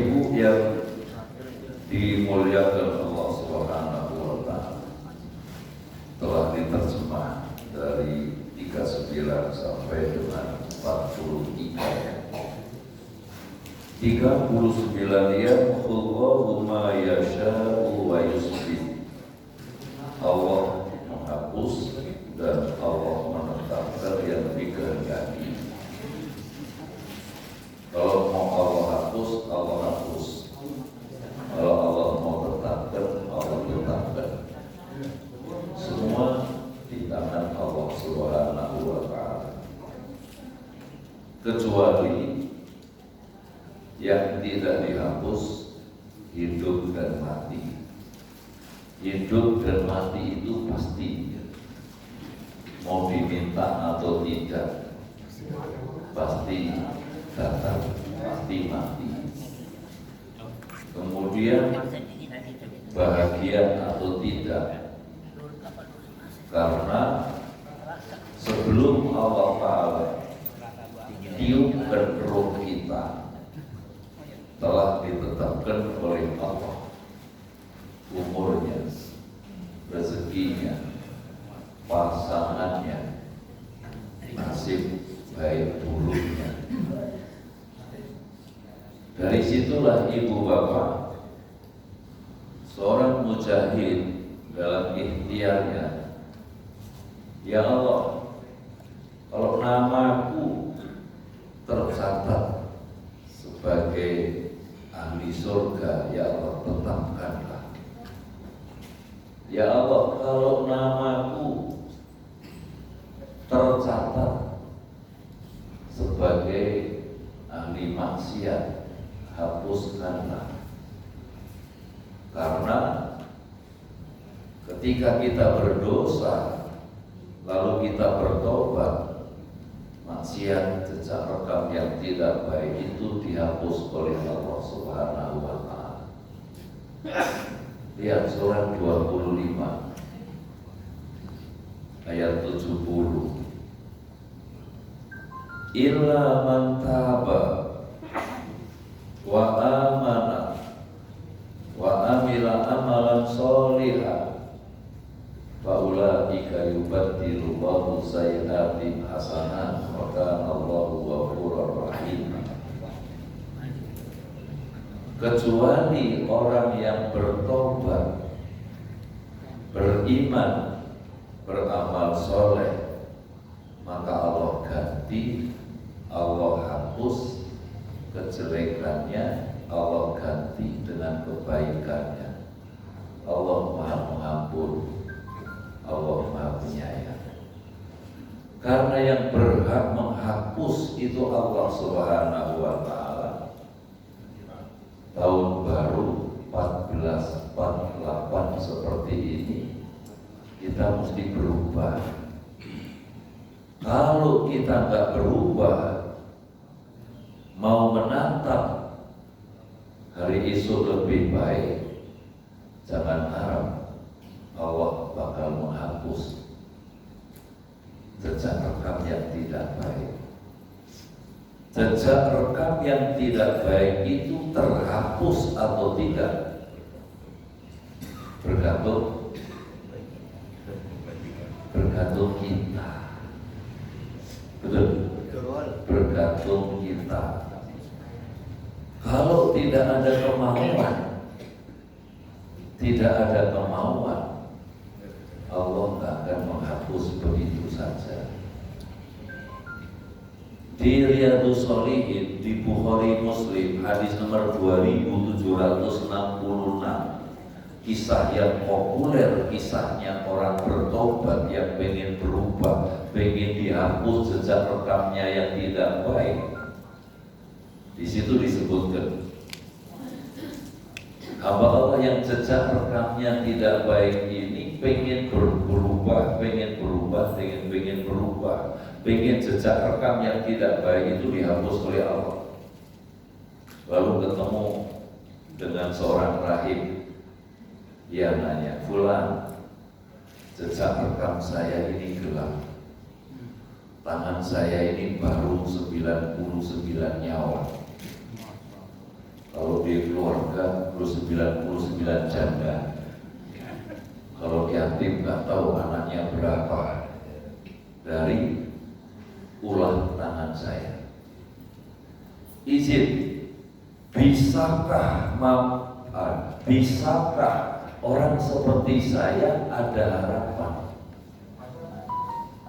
Ibu yang dimuliakan Allah Subhanahu wa Ta'ala, telah diterjemah dari 39 sampai dengan 43. 39 yamhullahu ma yasha'u wa yusbit. Allah menghapus dan Allah menetapkan yang dikehendaki. Kalau mau Allah hapus, Allah hapus. Kalau Allah mau tetapkan, Allah tetapkan. Semua di tangan Allah Subhanahu wa Ta'ala. Kecuali yang tidak dihapus, hidup dan mati. Hidup dan mati itu pasti, mau diminta atau tidak, pasti datang, pasti mati. Kemudian bahagia atau tidak, karena sebelum Allah Ta'ala tiupkan roh kita, telah ditetapkan oleh Allah umurnya, rezekinya, pasangannya, nasib baik buruknya. Dari situlah ibu bapak, seorang mujahid dalam ikhtiarnya, ya Allah, kalau namaku tercatat sebagai ahli surga, ya Allah tetapkanlah. Ya Allah, kalau namaku tercatat sebagai ahli maksiat, hapuskanlah. Karena ketika kita berdosa lalu kita bertobat, maksiat, jejak rekam yang tidak baik itu dihapus oleh Allah Subhanahu wa Ta'ala. Lihat surah 25 ayat 70. Illa man taba wa amana wa amila amalan sholihan fa ulaika yubaddilu Allahu sayyi'atihim hasanat wa kana Allahu ghafurur rahim. Kecuali orang yang bertobat, beriman, beramal soleh, maka Allah ganti, Allah hapus kejelekannya, Allah ganti dengan kebaikannya. Allah Maha Pengampun, Allah Maha Penyayang. Karena yang berhak menghapus itu Allah Subhanahu wa Ta'ala. Tahun baru 1448 seperti ini, kita mesti berubah. Kalau kita nggak berubah, mau menatap hari esok lebih baik, jangan harap Allah bakal menghapus jejak rekam yang tidak baik. Jejak rekam yang tidak baik itu terhapus atau tidak, bergantung kita. Betul? Bergantung kita. Kalau tidak ada kemauan, Allah tidak akan menghapus begitu saja. Di Riyadhus Shalihin, di Bukhari Muslim, hadis nomor 2766, kisah yang populer, kisahnya orang bertobat yang pengen berubah, pengen dihapus jejak rekamnya yang tidak baik. Di situ disebutkan hamba Allah yang jejak rekamnya tidak baik ini pengen berubah, pengen jejak rekam yang tidak baik itu dihapus oleh Allah. Lalu ketemu dengan seorang rahib, dia nanya, fulan, jejak rekam saya ini gelap, tangan saya ini baru 99 nyawa. Kalau di keluarga 99 janda. Kalau yatim nggak tahu anaknya berapa. Dari ulah tangan saya. Izin, bisakah orang seperti saya ada harapan?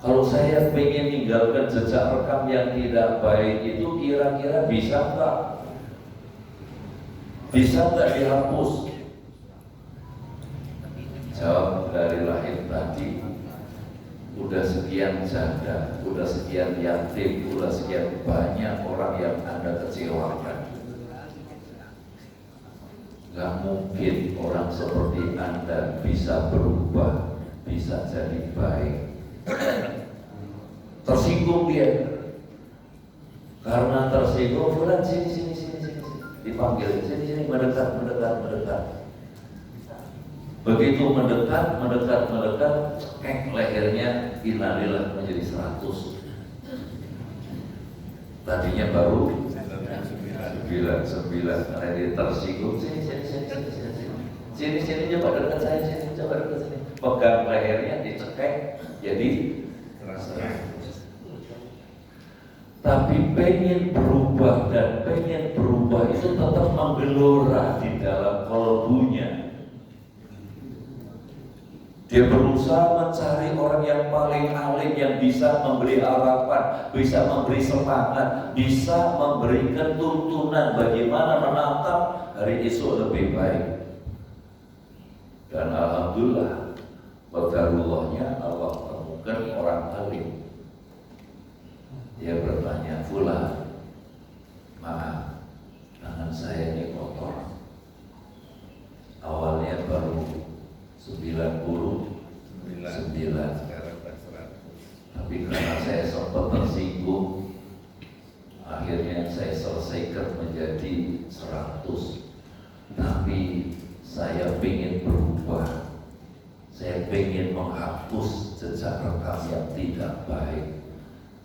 Kalau saya pengen tinggalkan jejak rekam yang tidak baik itu kira-kira bisa nggak? Bisa nggak dihapus? Jawab dari lahir tadi, udah sekian janda, udah sekian yatim, udah sekian banyak orang yang Anda kecewakan. Gak mungkin orang seperti Anda bisa berubah, bisa jadi baik. Tersinggung dia. Karena tersinggung, Fulan sini. Dipanggil, sini, mendekat. Begitu mendekat, cekek lehernya, innalillah menjadi 100. Tadinya baru 99, karena dia tersinggung. Sini, coba dekat saya, sini. Pegang lehernya, dicekek, jadi 100. Tapi pengen berubah itu tetap menggelora di dalam kalbunya. Dia berusaha mencari orang yang paling alim, yang bisa memberi harapan, bisa memberi semangat, bisa memberikan tuntunan bagaimana menatap hari esok lebih baik. Dan alhamdulillah, qadarullah-nya Allah temukan orang alim. Dia bertanya, Fulan, maaf, tangan saya ini kotor. Awalnya baru 99, tapi karena saya sempat tersinggung, akhirnya saya selesaikan menjadi 100. Tapi saya ingin berubah, saya ingin menghapus jejak rekam yang tidak baik.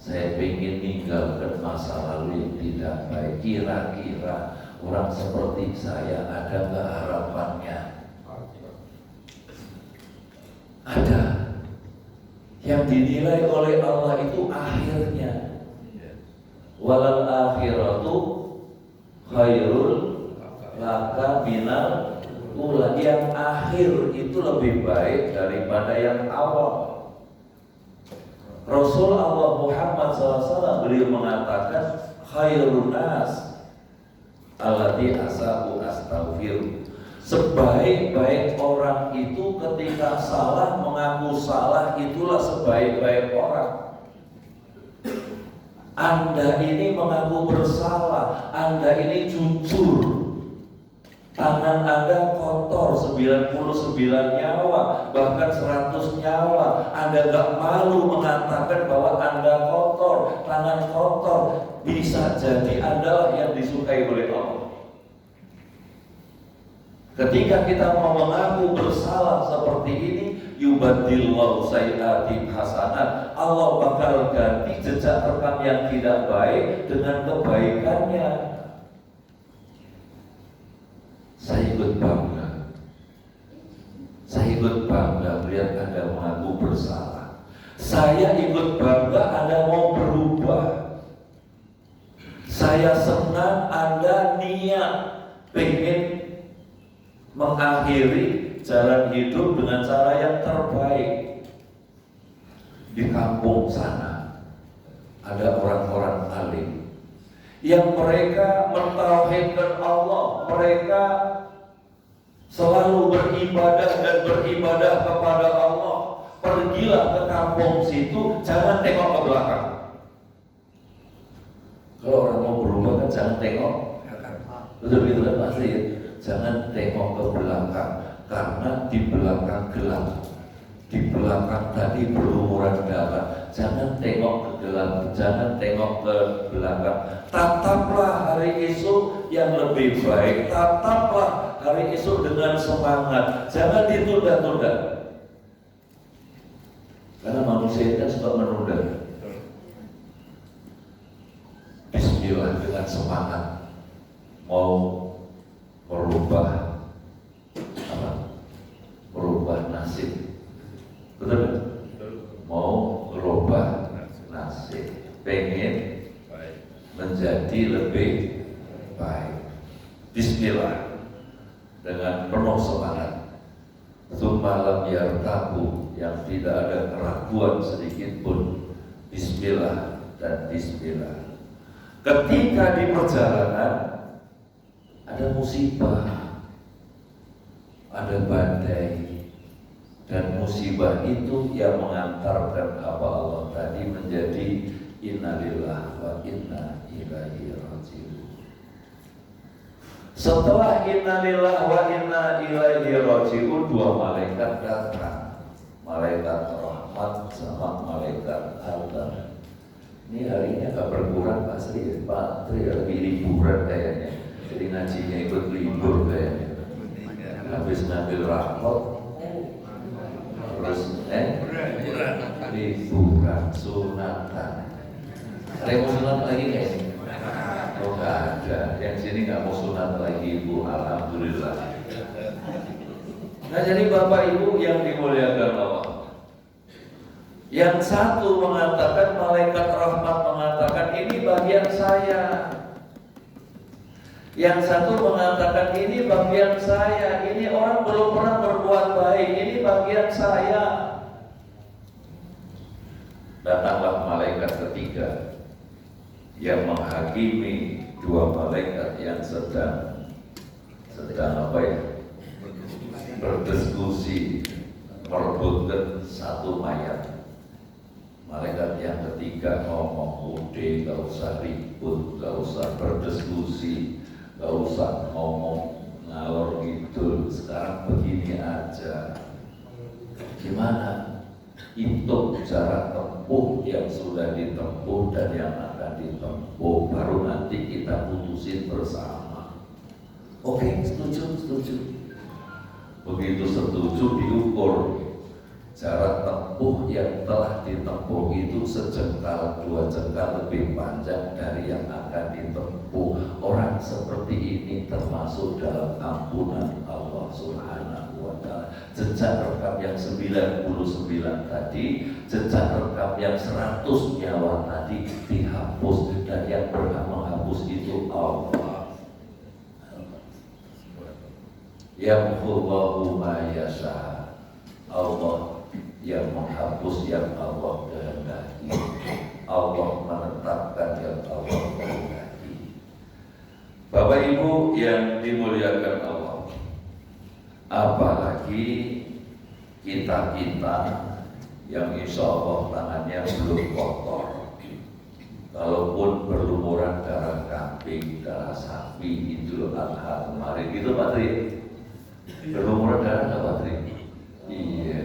Saya ingin meninggalkan masa lalu yang tidak baik. Kira-kira orang seperti saya ada nggak harapannya? Ada. Yang dinilai oleh Allah itu akhirnya. Walal akhiratu khairul laka minal ula. Yang akhir itu lebih baik daripada yang awal. Rasul Allah Muhammad SAW beliau mengatakan khairun nas alladzi asabu astaghfir. Sebaik-baik orang itu ketika salah mengaku salah, itulah sebaik-baik orang. Anda ini mengaku bersalah, Anda ini jujur. Tangan Anda kotor 99 nyawa, bahkan 100 nyawa. Anda gak malu mengatakan bahwa Anda kotor, tangan kotor. Bisa jadi Anda yang disukai oleh Allah. Ketika kita mau mengaku bersalah seperti ini, yubadillahu sayyi'atim hasanat. Allah bakal ganti jejak rekam yang tidak baik dengan kebaikannya. Saya ikut bangga melihat Anda mengaku bersalah. Saya ikut bangga Anda mau berubah. Saya senang Anda niat pengen mengakhiri jalan hidup dengan cara yang terbaik. Di kampung sana ada orang-orang alim yang mereka mentauhidkan Allah, mereka selalu beribadah kepada Allah. Pergilah ke kampung situ, jangan tengok ke belakang. Kalau orang mau berubah kan jangan tengok, betul gitu kan pasti ya. Jangan tengok ke belakang, karena di belakang gelap. Di belakang tadi berlumuran darah. Jangan tengok ke gelap, jangan tengok ke belakang. Tataplah hari esok yang lebih baik. Tataplah hari esok dengan semangat. Jangan ditunda-tunda. Karena manusia kan suka menunda. Bismillah dengan semangat. Mau merubah merubah nasib. Betul? Mau merubah nasib, pengen menjadi lebih baik. Bismillah, dengan penuh semangat. Summalam yartabu, yang tidak ada keraguan sedikit pun. Bismillah dan bismillah. Ketika di perjalanan ada musibah, ada badai, dan musibah itu yang mengantarkan apa Allah tadi menjadi innalillah wa inna ilaihi raji'un. Setelah innalillah wa inna ilaihi raji'un, dua malaikat datang, malaikat rahmat sama malaikat azab. Ini harinya gak berkurang Pak Sri, Pak Tri lebih liburan kayaknya, jadi ngajinya ikut libur kayaknya. Habis ngambil rapot, terus liburan sunatan. Ada yang mau sunat lagi nggak sih? Oh nggak ada, yang sini nggak mau sunat lagi Bu, alhamdulillah. Nah jadi Bapak Ibu yang dimuliakan Allah, yang satu mengatakan, malaikat rahmat mengatakan ini bagian saya. Yang satu mengatakan ini bagian saya, ini orang belum pernah berbuat baik, ini bagian saya. Datanglah malaikat ketiga yang menghakimi dua malaikat yang sedang apa ya? Berdiskusi merebutkan satu mayat. Malaikat yang ketiga ngomong, udah gak usah ribut, gak usah berdiskusi, gak usah ngomong ngalor gitu. Sekarang begini aja, gimana? Hitung jarak tempuh yang sudah ditempuh dan yang akan ditempuh, baru nanti kita putusin bersama. Oke, setuju. Begitu setuju, diukur jarak tempuh yang telah ditempuh itu sejengkal, dua jengkal lebih panjang dari yang akan ditempuh. Orang seperti ini termasuk dalam ampunan Allah Subhanahu wa Ta'ala. Jejak rekam yang 99 tadi, jejak rekam yang 100 nyawa tadi dihapus, dan yang berhak menghapus itu Allah. Yamhullahu ma yasha. Allah yang menghapus yang Allah kehendaki. Allah menetapkan yang Allah kehendaki. Bapak Ibu yang dimuliakan Allah, apalagi kita yang insya Allah tangannya belum kotor. Kalaupun berlumuran darah kambing, darah sapi, Idul Adha kemarin itu Pak Tri, berlumuran darah nggak Pak Tri? Iya.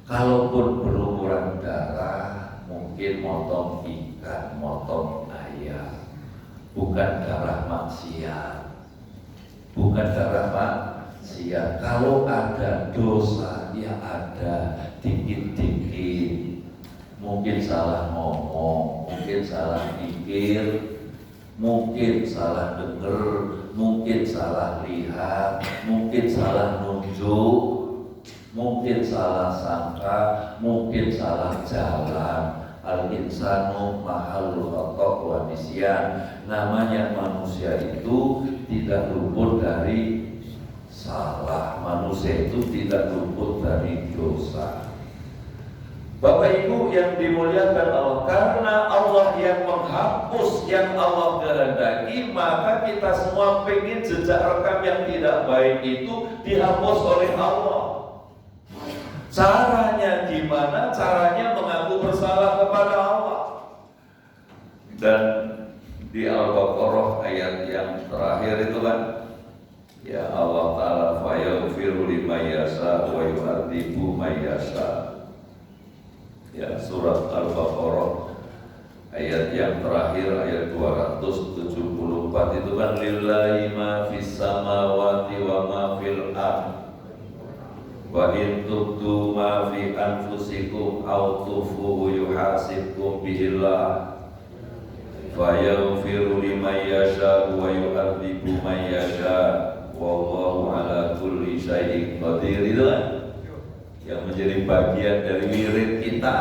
Kalaupun berlumuran darah, mungkin motong ikan, motong ayam, bukan darah maksiat, bukan darah maksiat. Kalau ada dosa, ya ada dikit-dikit, mungkin salah ngomong, mungkin salah pikir, mungkin salah dengar, mungkin salah lihat, mungkin salah nunjuk, mungkin salah sangka, mungkin salah jalan. Al-insanu mahalul khata' wa nisyan. Namanya manusia itu tidak luput dari salah. Manusia itu tidak luput dari dosa. Bapak Ibu yang dimuliakan Allah, karena Allah yang menghapus yang Allah kehendaki, maka kita semua pengen jejak rekam yang tidak baik itu dihapus oleh Allah. Caranya gimana? Caranya mengaku bersalah kepada Allah. Dan di Al-Baqarah ayat yang terakhir itu kan, ya Allah Ta'ala fayaghfiru liman yasha wa yu'adzibu man yasha. Ya, surat Al-Baqarah ayat yang terakhir, ayat 274 itu kan, lillahi ma fis samawati wa ma fil ardh wa in tubdu ma fi anfusikum aw tukhfuhu yuhasibkum bihillah fa yaghfiru liman yasha wa yu'adzibu man yasha Qadir itu kan yang menjadi bagian dari wirid kita.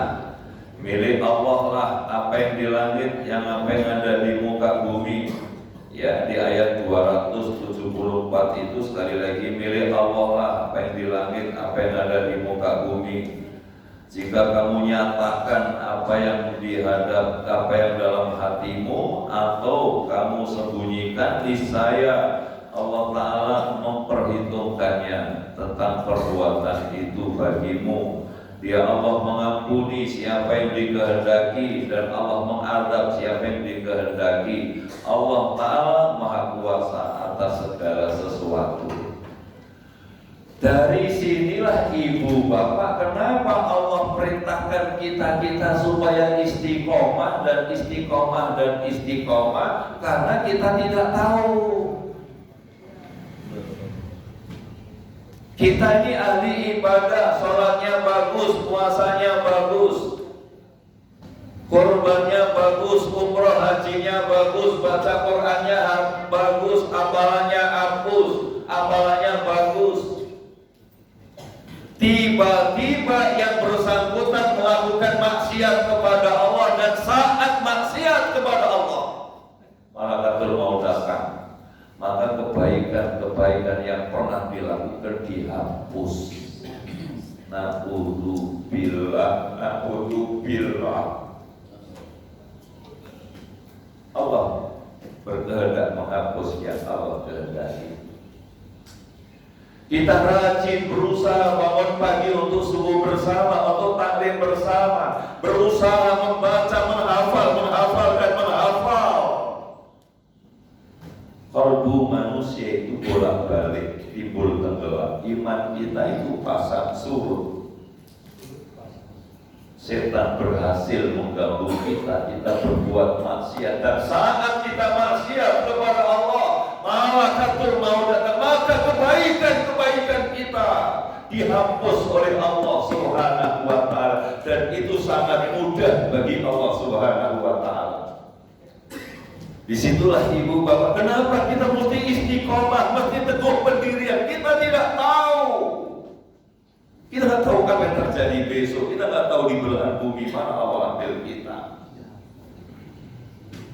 Milik Allah lah apa yang di langit, yang apa yang ada di muka bumi. Ya, di ayat 274 itu sekali lagi milik Allah lah apa yang di langit, apa yang ada di muka bumi. Jika kamu nyatakan apa yang dihadap, apa yang dalam hatimu, atau kamu sembunyikan, niscaya Allah Ta'ala memperhitungkannya tentang perbuatan itu bagimu. Dia Allah mengampuni siapa yang dikehendaki dan Allah mengadab siapa yang dikehendaki. Allah Ta'ala Maha Kuasa atas segala sesuatu. Dari sinilah ibu bapak kenapa Allah perintahkan kita supaya istiqomah dan istiqomah dan istiqomah, karena kita tidak tahu. Kita ini ahli ibadah, sholatnya bagus, puasanya bagus, korbannya bagus, umroh hajinya bagus, baca Qur'annya bagus, apalannya hapus, apalannya bagus. Tiba-tiba yang bersangkutan melakukan maksiat kepada Allah, dan saat maksiat kepada Allah malaikat mau datang, maka kebaikan-kebaikan yang pernah dilakukan dihapus. Na'udzubillah, na'udzubillah. Allah berkehendak menghapus yang Allah kehendaki. Kita rajin berusaha bangun pagi untuk subuh bersama, untuk taklim bersama, berusaha membaca, menghafal dan menghafal. Kalbu manusia itu bolak-balik, timbul tenggelam. Iman kita itu pasang surut. Setan berhasil mengganggu kita berbuat maksiat, dan saat kita maksiat kepada Allah, malaikat mau datang, maka kebaikan kita dihapus oleh Allah Subhanahu wa Ta'ala, dan itu sangat mudah bagi Allah Subhanahu wa Ta'ala. Disitulah ibu bapak, kenapa kita mesti istiqomah, mesti teguh pendirian. Kita tidak tahu. Kita nggak tahu apa yang terjadi besok. Kita nggak tahu di belahan bumi mana Allah ambil kita.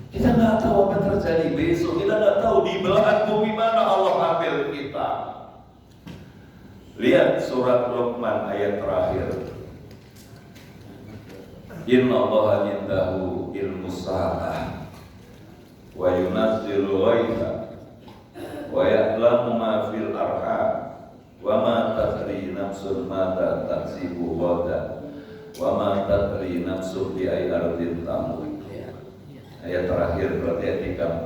Kita nggak tahu apa yang terjadi besok. Kita nggak tahu di belahan bumi mana Allah ambil kita. Lihat surat Luqman ayat terakhir. Inna Allaha indahu ilmus sa'ah wa yunazzilu ghaitha wa ya'lamu ma fil arham wa ma tadri nafsun mata taksibu ghadan wa ma tadri nafsun bi ayyi ardin tamut. Ayat terakhir berarti ayat 34.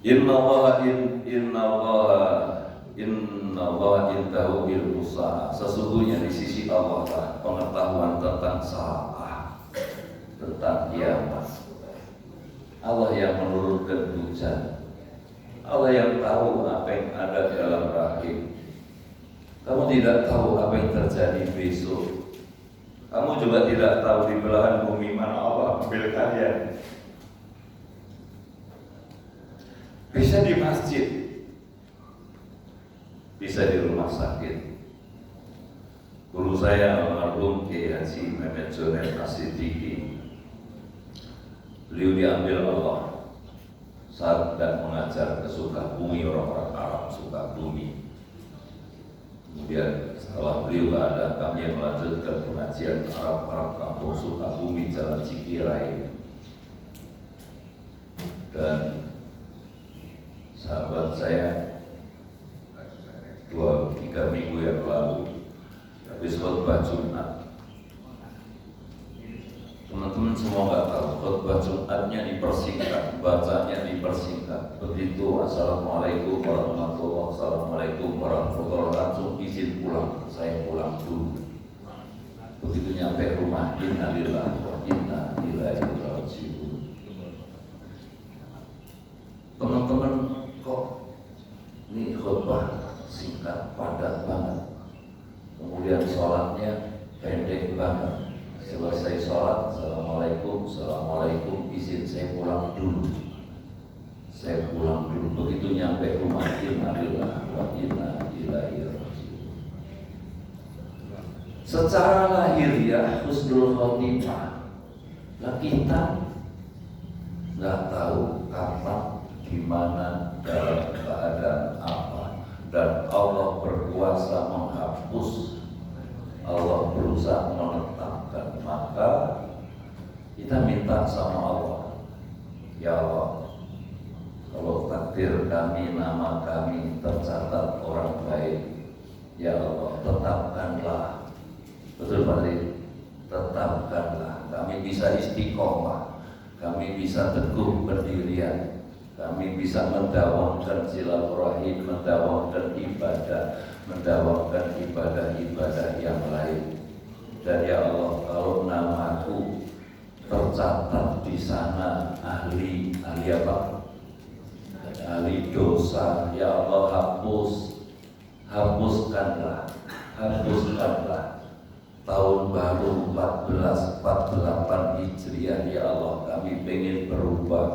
Inna Allah indahu ilmus sa'ah. Sesungguhnya di sisi Allah lah pengetahuan tentang sa'ah, tentang kiamat. Allah yang menurunkan hujan, Allah yang tahu apa yang ada dalam rahim. Kamu tidak tahu apa yang terjadi besok. Kamu juga tidak tahu di belahan bumi mana Allah ambil kalian. Bisa di masjid, bisa di rumah sakit. Guru saya almarhum Kiai Haji Mehmet Jonet As-Siddiqi, beliau diambil Allah saat sedang mengajar ke Sukabumi, orang-orang Arab Sukabumi. Kemudian setelah beliau ada, kami yang melanjutkan pengajian Arab kampung Sukabumi, Jalan Cikirai. Dan sahabat saya 2-3 minggu yang lalu habis khutbah Jumat. Teman-teman semua nggak tahu, khutbah Jumatnya dipersingkat, bacanya dipersingkat. Begitu assalamualaikum warahmatullahi wabarakatuh, assalamualaikum warahmatullahi wabarakatuh, langsung izin pulang. Saya pulang dulu. Begitu nyampe rumah, innalillahi wa inna ilaihi raji'un. Teman-teman, kok ini khutbah singkat, padat banget. Kemudian sholatnya pendek banget. Selesai sholat, assalamualaikum, izin saya pulang dulu. Saya pulang pulang dulu. Begitu nyampe rumah, innalillahi wa inna ilaihi raji'un. Secara lahiriah husnul khotimah, nah kita nggak tahu kapan, gimana, dalam keadaan apa, dan Allah berkuasa menghapus, Allah berusaha menetapkan. Maka kita minta sama Allah, ya Allah, kalau takdir kami, nama kami tercatat orang baik, ya Allah tetapkanlah, betul Pak, tetapkanlah kami bisa istiqomah, kami bisa teguh pendirian, kami bisa mendawamkan silaturahim, mendawamkan ibadah yang lain. Dan ya Allah, kalau namaku tercatat di sana ahli apa? Ahli dosa, ya Allah hapuskanlah tahun baru 1448 Hijriah, ya Allah, kami pengen berubah,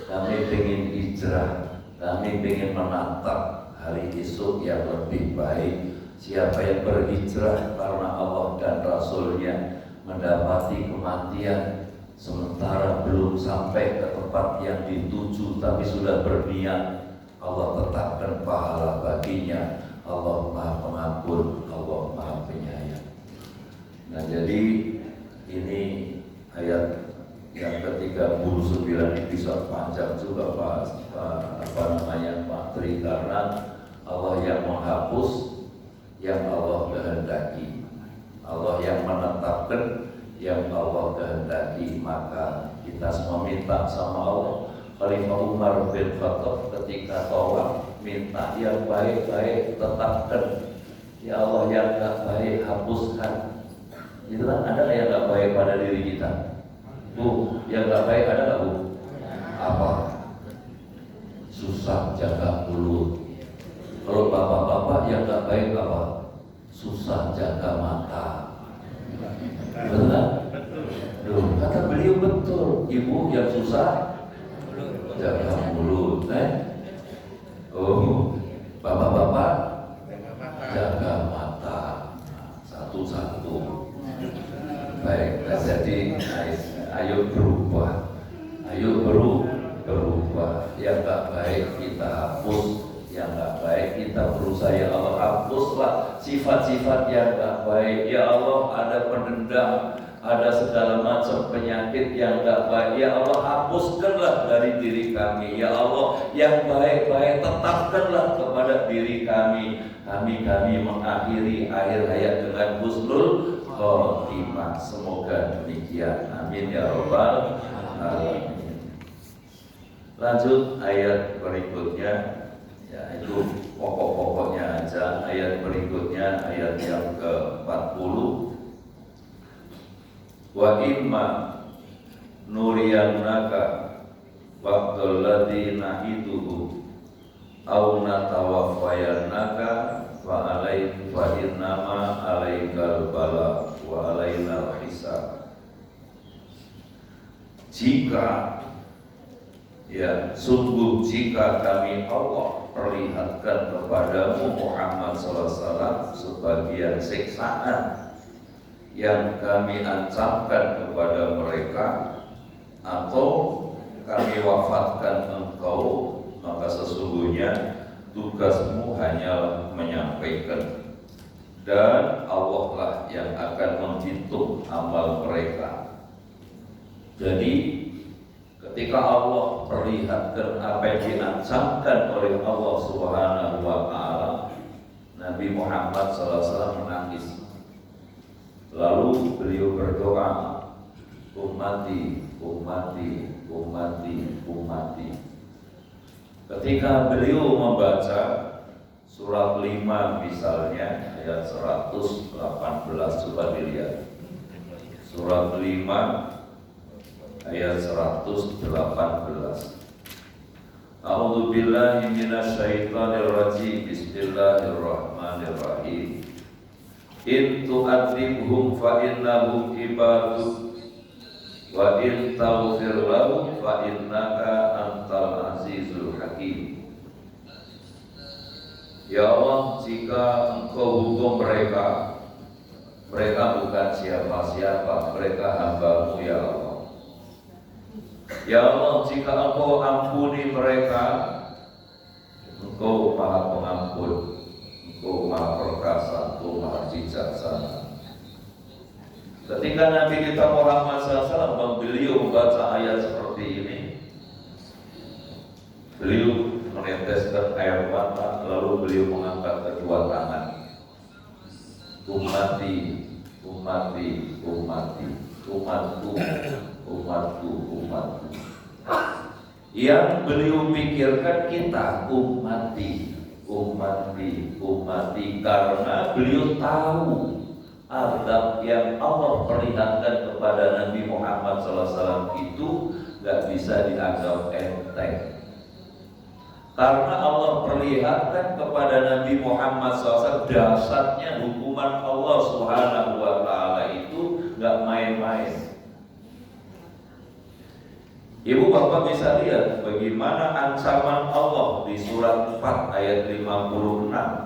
kami pengen hijrah, kami pengen menatap hari esok yang lebih baik. Siapa yang berhijrah karena Allah dan Rasulnya mendapati kematian sementara belum sampai ke tempat yang dituju tapi sudah berniat, Allah tetapkan pahala baginya. Allah Maha Pengampun, Allah Maha Penyayang. Nah, jadi ini ayat yang ke-39 ini bisa panjang juga Pak Tri, karena Allah yang menghapus, yang Allah kehendaki, Allah yang menetapkan, yang Allah kehendaki. Maka kita semua minta sama Allah. Khalifah Umar bin Khattab ketika tawaf minta yang baik-baik tetapkan, ya Allah yang gak baik hapuskan. Itu kan ada yang gak baik pada diri kita, Bu, yang gak baik ada gak Bu? Apa? Susah jaga mulut. Kalau bapak-bapak yang gak baik apa? Susah jaga mata. Betul kan? Kata beliau betul. Ibu yang susah jaga mulut, bapak-bapak jaga mata. Satu-satu. Baik, jadi ayo berubah, berubah. Yang gak baik kita hapus, yang gak baik kita berusaha, ya Allah hapuslah sifat-sifat yang gak baik. Ya Allah, ada pendendam, ada segala macam penyakit yang gak baik, ya Allah hapuskanlah dari diri kami. Ya Allah, yang baik-baik tetapkanlah kepada diri kami. Kami mengakhiri akhir hayat dengan husnul khotimah. Semoga demikian, amin ya rabbal alamin. Lanjut ayat berikutnya, yaitu pokok-pokoknya aja. Ayat berikutnya, ayat yang ke-40. Wa imma nuriyannaka waqtal ladina iduhu aw natawaffayannaka fa innama alaikal bala wa alaina hisab. Sungguh jika kami Allah perlihatkan kepadamu Muhammad SAW sebagian siksaan yang kami ancamkan kepada mereka, atau kami wafatkan engkau, maka sesungguhnya tugasmu hanyalah menyampaikan, dan Allah lah yang akan menghitung amal mereka. Jadi ketika Allah perlihatkan apa yang diancamkan oleh Allah Subhanahu wa Ta'ala, Nabi Muhammad SAW menangis. Lalu beliau berdoa, ummati, ummati, ummati, ummati. Ketika beliau membaca surat 5 misalnya ayat 118, coba dilihat. Surat 5 ayat 118. A'udzu billahi minasyaitonir rajim. Bismillahirrahmanirrahim. In tu'adzibhum fa innahum ibaduk wa in taghfir lahum fa innaka antal azizul hakim. Hakim. Ya Allah, jika Engkau hukum mereka, mereka bukan siapa-siapa, mereka hamba-Mu ya Allah. Ya Allah, jika Engkau ampuni mereka, Engkau Maha Pengampun, Engkau Maha Perkasa, Engkau Maha Bijaksana. Ketika Nabi kita Muhammad SAW beliau membaca ayat seperti ini, beliau meneteskan air mata, lalu beliau mengangkat kedua tangan. Ummati, ummati, ummati, umatku, umatku, umatku. Yang beliau pikirkan kita ummati, ummati, ummati, karena beliau tahu adab yang Allah perlihatkan kepada Nabi Muhammad SAW itu gak bisa dianggap enteng. Karena Allah perlihatkan kepada Nabi Muhammad SAW dasarnya hukuman Allah Subhanahu wa Ta'ala itu gak main-main. Ibu bapak bisa lihat bagaimana ancaman Allah di surat 4 ayat 56.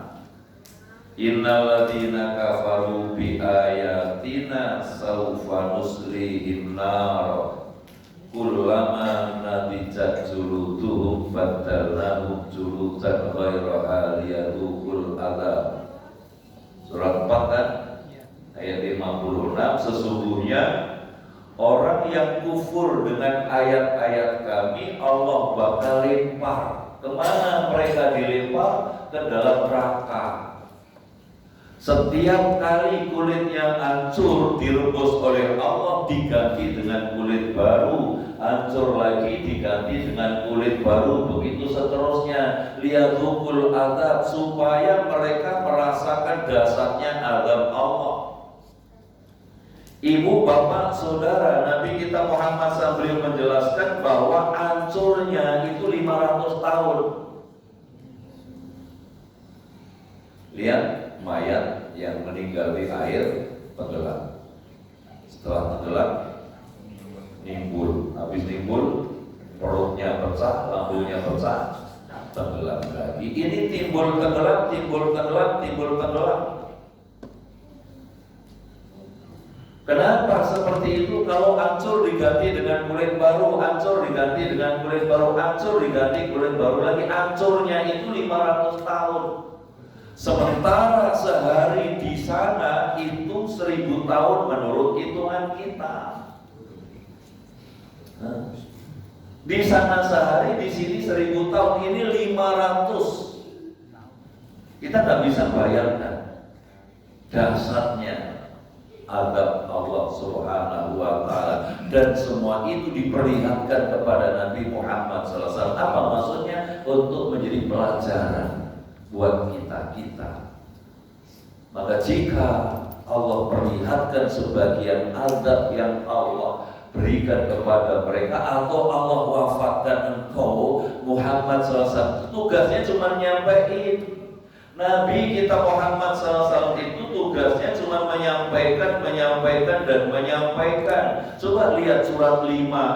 Innal ladzina kafaru bi ayatina sawfa nuslihim nar kullama nadijat juluduhum badalnahum juludan ghairaha liyadhuqul adzab. Surat 4 kan ayat 56. Sesungguhnya orang yang kufur dengan ayat-ayat kami Allah bakal lempar. Kemana mereka dilempar? Ke dalam neraka. Setiap kali kulit yang hancur direbus oleh Allah diganti dengan kulit baru, hancur lagi diganti dengan kulit baru, begitu seterusnya. Liyadzuqul adzab, supaya mereka merasakan dasarnya azab Allah. Ibu, bapak, saudara, Nabi kita Muhammad SAW beliau menjelaskan bahwa hancurnya itu 500 tahun. Lihat mayat yang meninggal di air tenggelam. Setelah tenggelam nimbul, habis nimbul perutnya pecah, lambungnya pecah, tenggelam lagi. Ini timbul tenggelam, timbul tenggelam, timbul tenggelam. Kenapa seperti itu? Kalau hancur diganti dengan kulit baru, hancur diganti dengan kulit baru, hancur diganti kulit baru lagi. Hancurnya itu 500 tahun. Sementara sehari di sana itu 1000 tahun menurut hitungan kita. Di sana sehari, di sini 1000 tahun. Ini 500. Kita nggak bisa bayangkan dasarnya azab Allah Subhanahu wa Ta'ala, dan semua itu diperlihatkan kepada Nabi Muhammad SAW. Apa maksudnya? Untuk menjadi pelajaran buat kita. Maka jika Allah perlihatkan sebagian azab yang Allah berikan kepada mereka, atau Allah wafatkan engkau Muhammad SAW, tugasnya cuma nyampein. Nabi kita Muhammad SAW itu tugasnya cuma menyampaikan dan menyampaikan. Coba lihat surat 5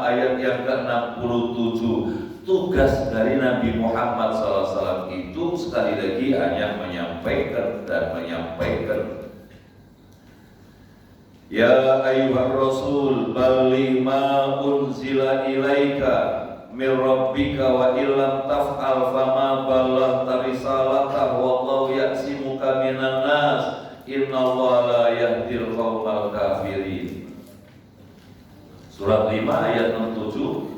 ayat yang ke-67. Tugas dari Nabi Muhammad SAW itu sekali lagi hanya menyampaikan dan menyampaikan. Ya ayyuhar rasul balligh ma unzila ilaika min rabbika wa illam taf'al fama ballaghta risalatahu wallahu ya'simuka minan nas innallaha la yahdil qaumal kafirin. Surat 5 ayat 67.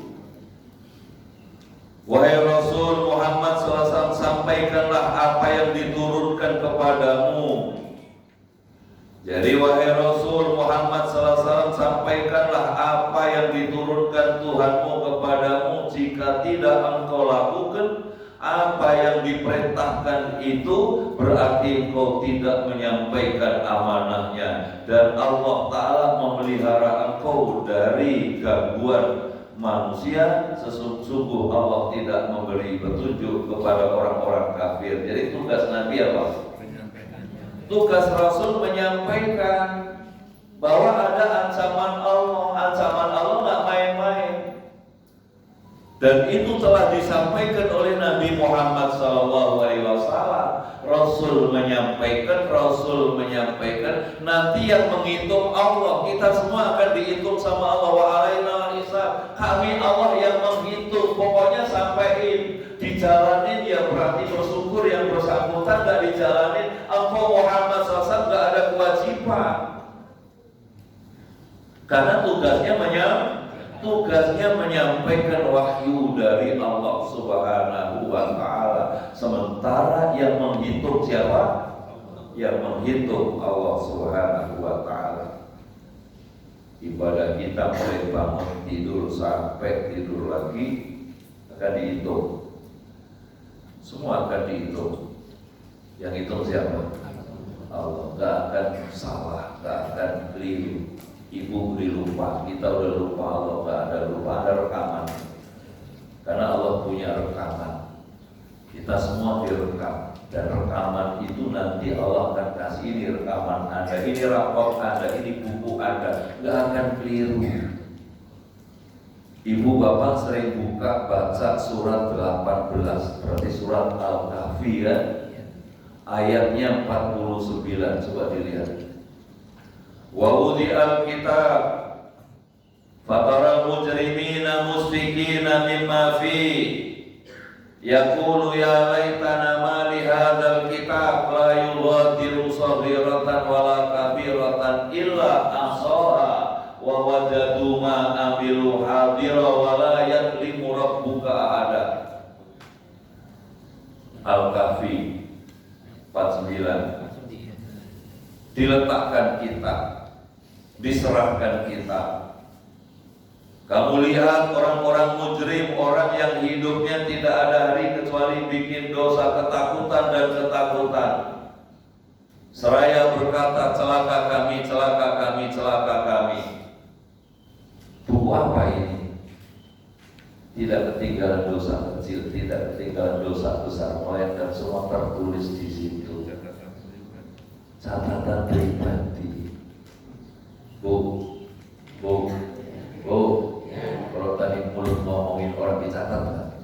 Wahai Rasul Muhammad SAW, sampaikanlah apa yang diturunkan kepadamu. Jadi wahai Rasul Muhammad SAW, sampaikanlah apa yang diturunkan Tuhanmu kepadamu. Jika tidak engkau lakukan apa yang diperintahkan itu, berarti engkau tidak menyampaikan amanahnya. Dan Allah Ta'ala memelihara engkau dari gangguan manusia. Sesungguh Allah tidak memberi petunjuk kepada orang-orang kafir. Jadi tugas Nabi apa? Tugas Rasul menyampaikan bahwa ada ancaman Allah. Ancaman Allah nggak main-main. Dan itu telah disampaikan oleh Nabi Muhammad SAW. Rasul menyampaikan, nanti yang menghitung Allah. Kita semua akan dihitung sama Allah. Wa alaina hisab. Kami Allah yang menghitung. Pokoknya sampaiin, dijalanin ya berarti bersyukur. Yang bersangkutan gak dijalanin, engkau Muhammad SAW gak ada kewajiban. Karena tugasnya menyampaikan wahyu dari Allah Subhanahu wa ta'ala. Sementara yang menghitung siapa? Yang menghitung Allah Subhanahu wa ta'ala. Ibadah kita mulai bangun tidur sampai tidur lagi akan dihitung. Semua akan dihitung. Yang hitung siapa? Allah. Gak akan salah, gak akan keliru. Ibu beri lupa, kita udah lupa, Allah gak ada lupa, ada rekaman. Karena Allah punya rekaman. Kita semua direkam. Dan rekaman itu nanti Allah akan kasih, ini rekaman Anda, ini raport Anda, ini buku Anda. Gak akan keliru. Ibu bapak sering buka baca surat 18, berarti surat Al-Kahfi kan? Ayatnya 49, coba dilihat. Wa wudi'al kitab fatara mujrimina musfikina mimma fi yaqulu ya laitana ma li hadzal kitab la yughadiru saghiratan wala kabiratan illa ahsaha wa wajadu ma amilu hadira wa la yadlimu rabbuka ahada. Al-Kahfi 49. Diletakkan kitab, diserahkan kitab. Kamu lihat orang-orang mujrim, orang yang hidupnya tidak ada hari kecuali bikin dosa, ketakutan dan ketakutan. Seraya berkata, celaka kami, celaka kami, celaka kami. Buku apa ini? Tidak ketinggalan dosa kecil, tidak ketinggalan dosa besar, melainkan semua tertulis di situ. Catatan pribadi. Bu, kalau tadi mulut ngomongin orang dicatat nggak?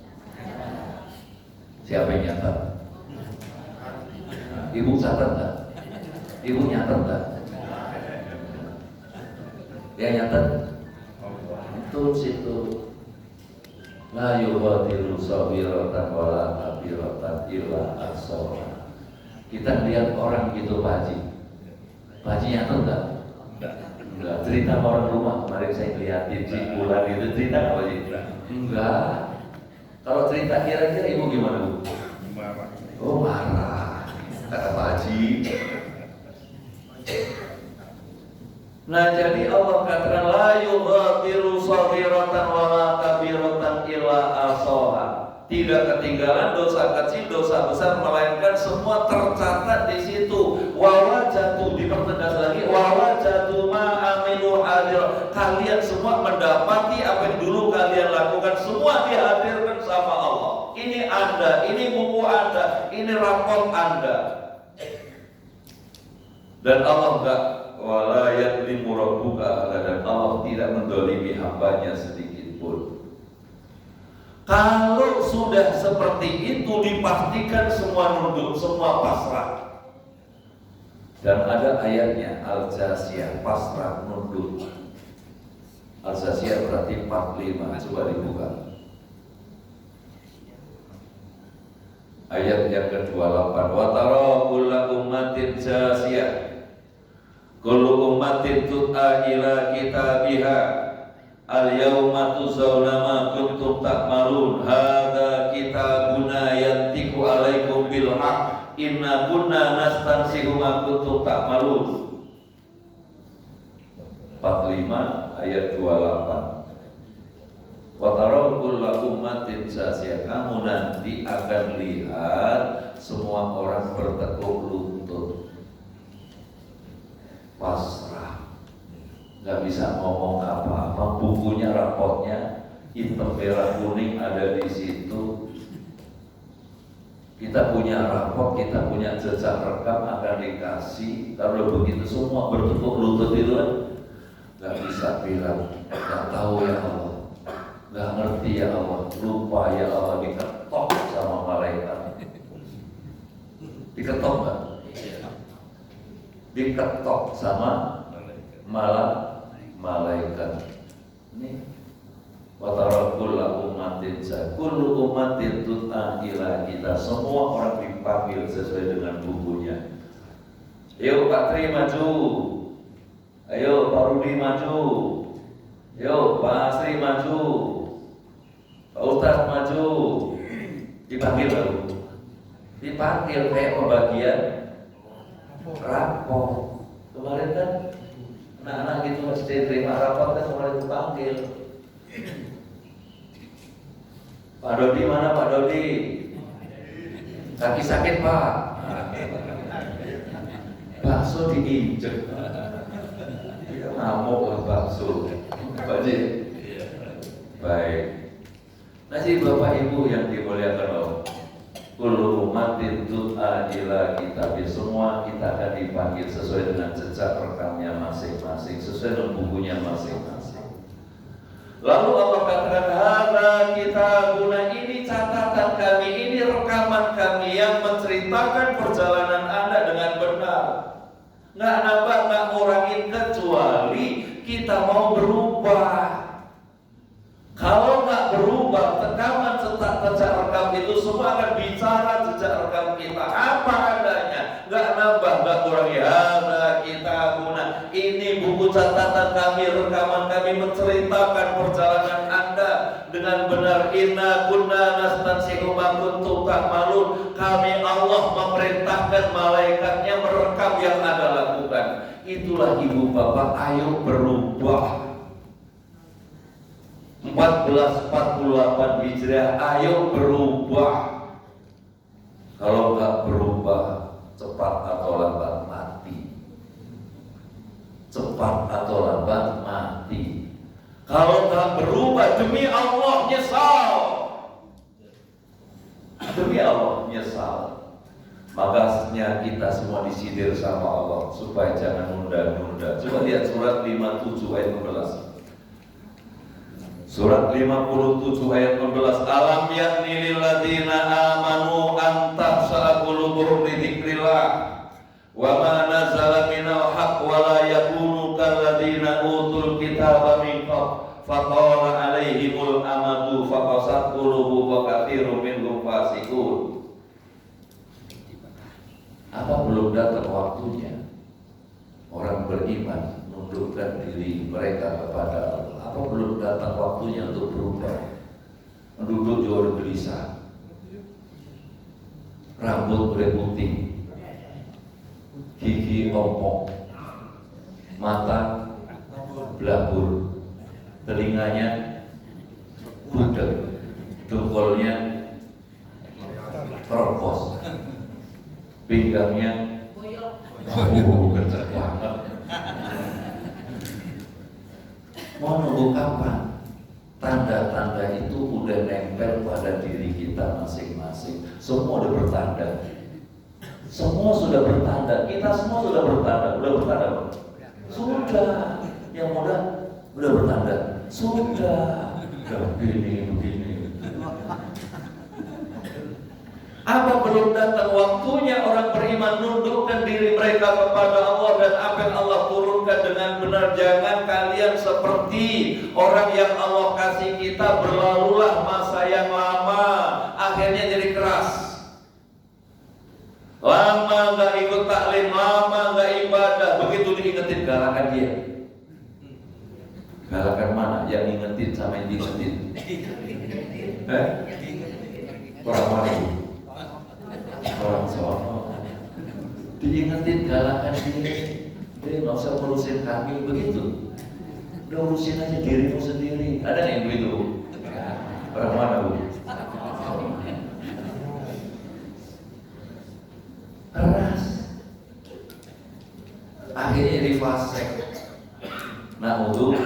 Siapa yang nyatat? Ibu catat nggak? Ibu nyatat nggak? Yang nyatat? Itu situ. La yughadiru saghiratan wala kabiratan illa ahsaha. Kita lihat orang gitu Pak Haji. Pak Haji nyatet enggak? Enggak. Cerita sama orang rumah kemarin saya lihatin si Bulan itu, cerita nggak Pak Haji? Enggak. Kalau cerita kira-kira ibu gimana Bu? Marah. Oh marah. Kata Pak Haji. Nah jadi Allah katakan la yughadiru saghiratan wala kabiratan illa ahsaha. Tidak ketinggalan dosa kecil, dosa besar, melainkan semua tercatat di situ. Wawajatu, dipertegas lagi, wawajatu ma'amilu hadir. Kalian semua mendapati apa yang dulu kalian lakukan, semua dihadirkan sama Allah. Ini Anda, ini buku Anda, ini raport Anda. Dan Allah enggak wala yadlimu rabbuka, dan Allah tidak mendolimi hambanya sedikit pun. Kalau sudah seperti itu dipastikan semua nunduk, semua pasrah. Dan ada ayatnya Al-Jasiyah, pasrah nunduk. Al-Jasiyah berarti 45, coba dibuka. Ayat yang ke-28. Wa tara kullu ummatin jasiyah. Kullu ummatin tut'a ila kitabiha. Al-yawma tuzawna ma kuntum ta'malun. Hadza kitabuna yantiqu 'alaikum bil haqq. Inna kunna nastansihu ma kuntum ta'malun. 45 ayat 28. Wa tara kullu ummatin jasiyah. Kamu nanti akan lihat semua orang bertekuk lutut, pasrah, nggak bisa ngomong apa-apa. Bukunya, raportnya hitam merah kuning ada di situ. Kita punya raport, kita punya jejak rekam akan dikasih. Kalau begitu semua bertekuk lutut itu kan nggak bisa bilang nggak tahu ya Allah, Gak ngerti ya Allah, lupa ya Allah, diketok sama malaikat. Diketok gak? Diketok sama malaikat. Ini watarakul umatin kullu umatin tut'a ila kita. Semua orang dipanggil sesuai dengan bukunya. Ayo Pak Tri maju. Ayo Pak Rudi maju. Ayo Pak Asri maju. Pak Ustaz maju. Dipanggil baru. Dipanggil kayak pembagian rapor. Kemarin kan anak-anak gitu mesti terima rapor kan mulai dipanggil. Pak Dodi mana Pak Dodi? Kaki sakit Pak. Bakso diinjek. Ngamuk lah bakso. Pak Ji. Baik. Nasi Bapak Ibu yang dimuliakan Allah. Kullu umatin tut'a ila kitab. Semua kita akan dipanggil sesuai dengan jejak rekamnya masing-masing, sesuai dengan bukunya masing-masing. Lalu Allah katakan, "Hadza kitabuna, ini catatan kami, ini rekaman kami yang menceritakan perjalanan Anda dengan benar. Nggak nambah, nggak ngurangin, kecuali kita mau berubah. Kalau nggak berubah, rekaman jejak rekam itu semua akan bicara jejak rekam kita apa adanya, nggak nambah, nggak kurang. Ya kita guna, ini buku catatan kami, rekaman kami menceritakan perjalanan Anda dengan benar. Inna kunna nastansihu ma kuntum ta'malun. Kami Allah memerintahkan malaikatnya merekam yang Anda lakukan. Itulah ibu bapak, ayo berubah. 1448 Hijriah, ayo berubah. Kalau nggak berubah, cepat atau lambat mati. Cepat atau lambat mati. Kalau nggak berubah, demi Allah nyesal. Demi Allah nyesal. Makanya kita semua disindir sama Allah supaya jangan nunda-nunda. Coba lihat surat 57 ayat 16. Surat 57 ayat 16. Alam yakni lil ladzina amanu an tahsha'a qulubuhum li dzikrillah wa ma nazala minal haqq wa la yakunu kal ladzina utul kitaba min qabl faqala alaihimul amadu faqasat qulubuhum wa katsirun minhum fasiqun. Apa belum datang waktunya orang beriman menundukkan diri mereka kepada Allah? Apa belum datang waktunya untuk berubah? Menduduk juga udah gelisah, rambut udah putih, gigi ompong, mata belabur, telinganya budek, dengkulnya keropos, pinggangnya kenceng banget. Mau nunggu kapan? Tanda-tanda itu udah nempel pada diri kita masing-masing. Semua udah bertanda. Semua sudah bertanda. Kita semua sudah bertanda. Udah bertanda Pak? Sudah. Yang muda udah bertanda. Sudah. Begini. Apa belum datang waktunya orang beriman nundukkan diri mereka kepada Allah dan apa yang Allah turunkan dengan benar? Jangan kalian seperti orang yang Allah kasih kita, berlalulah masa yang lama, akhirnya jadi keras. Lama nggak ikut taklim, lama nggak ibadah, begitu diingetin galakan dia. Galakan mana? Yang ingetin sama yang diingetin? Orang mana? Orang sono diingetin galakan diri, dia nggak usah ngurusin kami begitu, udah urusin aja dirimu sendiri. Ada yang begitu? Orang mana Bu? Keras. Akhirnya di fasek. Nah untuk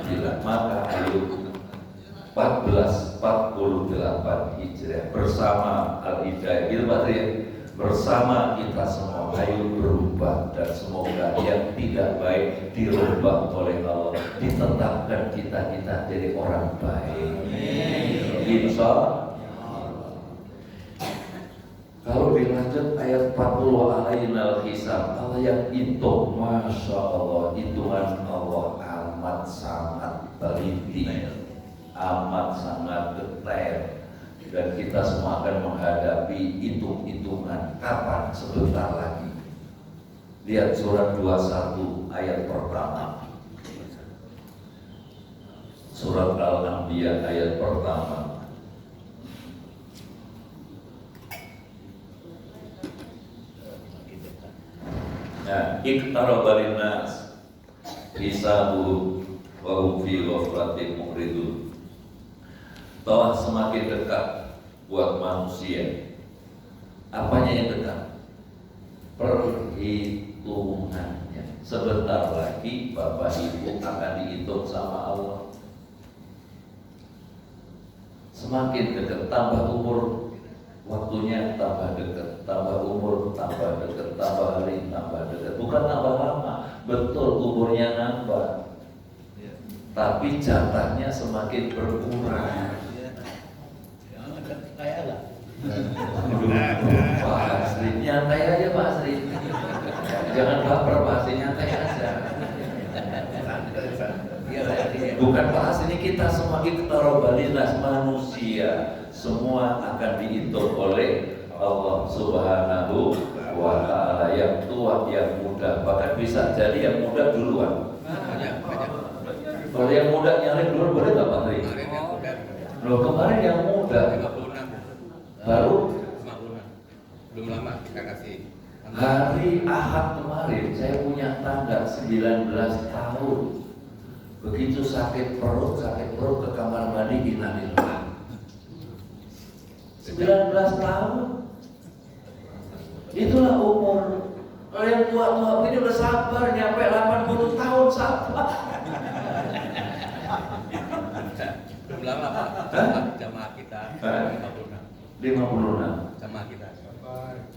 bilang maka ayo 1448 Hijriah bersama Al-Hidayah gitu Pak Tri. bersama kita semua. Ayo berubah, dan semoga yang tidak baik dirubah oleh Allah, ditetapkan kita jadi orang baik. Insya Allah. Kalau dilanjut ayat 40, alainal hisab, Allah yang hitung. Masya Allah, hitungan Allah amat sangat teliti, amat sangat detail. Dan kita semua akan menghadapi hitung-hitungan. Kapan? Sebentar lagi. Lihat surat 21 ayat pertama. Surat Al-Anbiya ayat pertama. Nah, iqtaraba linnas hisabuhum wa hum fi ghaflatin mu'ridun. Telah semakin dekat buat manusia. Apanya yang dekat? Perhitungannya. Sebentar lagi Bapak Ibu akan dihitung sama Allah. Semakin dekat, tambah umur, waktunya tambah dekat, tambah umur tambah dekat, tambah hari tambah dekat. Bukan tambah lama, betul umurnya nambah, tapi jatahnya semakin berkurang. Pak Asri, nyantai aja Pak Asri. Jangan baper Pak Asri, nyantai aja. Bukan Pak Asri, ini kita semakin ketarobalinas manusia. Semua akan dihitung oleh Allah Subhanahu wa Ta'ala. Yang tua, yang muda, bahkan bisa jadi yang muda duluan. Kalau yang muda nyalip duluan boleh nggak Pak Asri? Loh, kemarin yang muda baru 50. Belum lama kita kasih. hari Ahad kemarin saya punya tangga 19 tahun. Begitu sakit perut ke kamar mandi, innalillah. 19 tahun. Itulah umur. Kalau yang tua-tua ini udah sabar, nyampe 80 tahun sabar. Belum lama Pak. Jamaah kita 56 jamaah kita.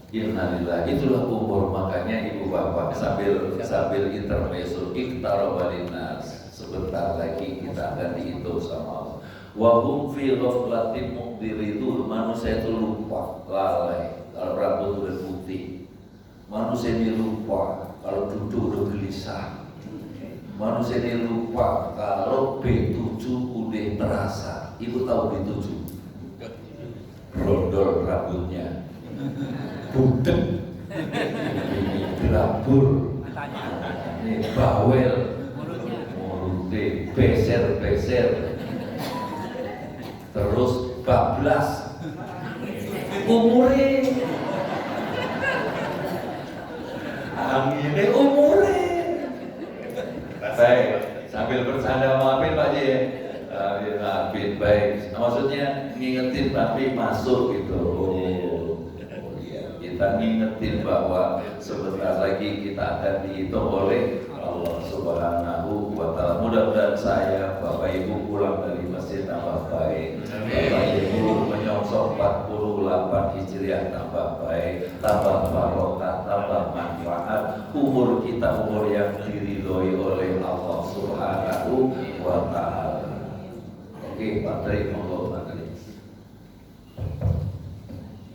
Innalillah, itulah umur. Makanya ibu bapak sambil intermezzo, iqtaraba linnas, sebentar lagi kita akan dihitung sama Allah. Wa hum fi ghaflatin mu'ridun, manusia itu lupa, lalai kalau rambut udah putih. Manusia ini lupa kalau duduk udah gelisah. Manusia ini lupa kalau B7 udah terasa. Ibu tahu B7? Brondol rambutnya, budek, gelabur, ini bawel, mulutnya beser, terus bablas, umurnya, anginnya umurnya. Baik, sambil bercanda maafin Pak Ji ya. Maafin, baik. Maksudnya ngingetin tapi masuk gitu. Kita ngingetin bahwa sebentar lagi kita akan dihitung oleh Allah Subhanahu wa Ta'ala. Mudah-mudahan saya, Bapak Ibu pulang dari masjid tambah baik. Bapak Ibu menyongsong 48 Hijriah tambah baik, tambah barokah, tambah manfaat. Umur kita umur yang diridhoi oleh Allah Subhanahu wa Ta'ala. Oke, Pak Tri, monggo.